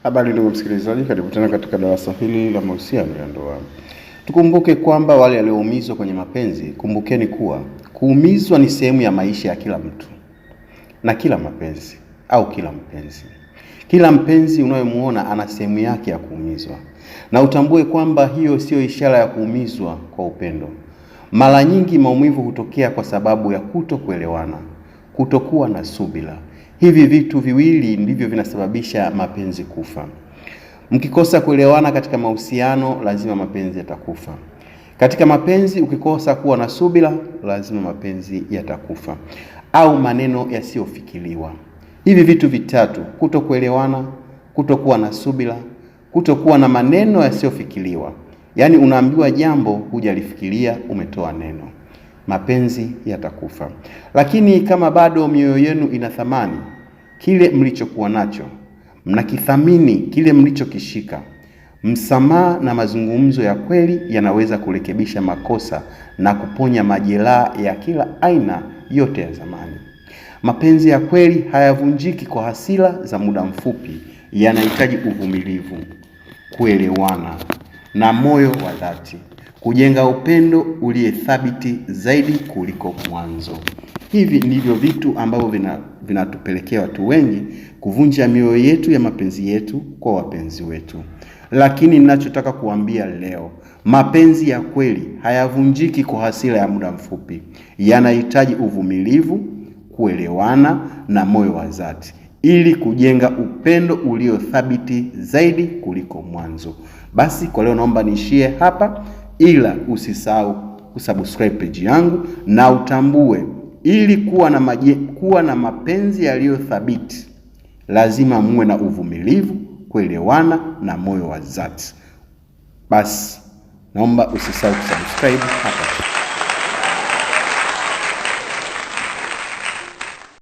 Habari ndugu msikilizaji, karibu tena katika darasa hili la mahusiano ya ndoa. Tukumbuke kwamba wale walioumizwa kwenye mapenzi, kumbukeni kuwa kuumizwa ni sehemu ya maisha ya kila mtu na kila mapenzi au kila mpenzi. Kila mpenzi unayemuona ana sehemu yake ya kuumizwa, na utambue kwamba hiyo sio ishara ya kuumizwa kwa upendo. Mara nyingi maumivu hutokea kwa sababu ya kutokuelewana, kutokuwa na subira. Hivi vitu viwili ndivyo vinasababisha mapenzi kufa. Mkikosa kuelewana katika mahusiano, lazima mapenzi yatakufa. Katika mapenzi ukikosa kuwa na subira, lazima mapenzi yatakufa. Au maneno yasiyofikiriwa. Hivi vitu vitatu, kutokuelewana, kutokuwa na subira, kutokuwa na maneno yasiyofikiriwa. Yaani unaambiwa jambo hujalifikiria, umetoa neno. Mapenzi yatakufa. Lakini kama bado mioyo yenu ina thamani, kile mlichokuwa nacho, mnakithamini kile mlichokishika, msamaha na mazungumzo ya kweli yanaweza kurekebisha makosa na kuponya majeraha ya kila aina yote ya zamani. Mapenzi ya kweli hayavunjiki kwa hasira za muda mfupi, yanahitaji uvumilivu, kuelewana na moyo wa dhati, kujenga upendo uliyethabiti zaidi kuliko mwanzo. Hivi ndivyo vitu ambavyo vinatupelekea watu wengi kuvunja mioyo yetu ya mapenzi yetu kwa wapenzi wetu. Lakini ninachotaka kuambia leo, mapenzi ya kweli hayavunjiki kwa hasira ya muda mfupi. Yanahitaji uvumilivu, kuelewana na moyo wa dhati, ili kujenga upendo uliothabiti zaidi kuliko mwanzo. Basi kwa leo naomba niishie hapa, ila usisahau kusubscribe page yangu na utambue, ili kuwa na mapenzi yaliyothabiti lazima muwe na uvumilivu, kuelewana na moyo wa dhati. Basi naomba usisahau kusubscribe hapa.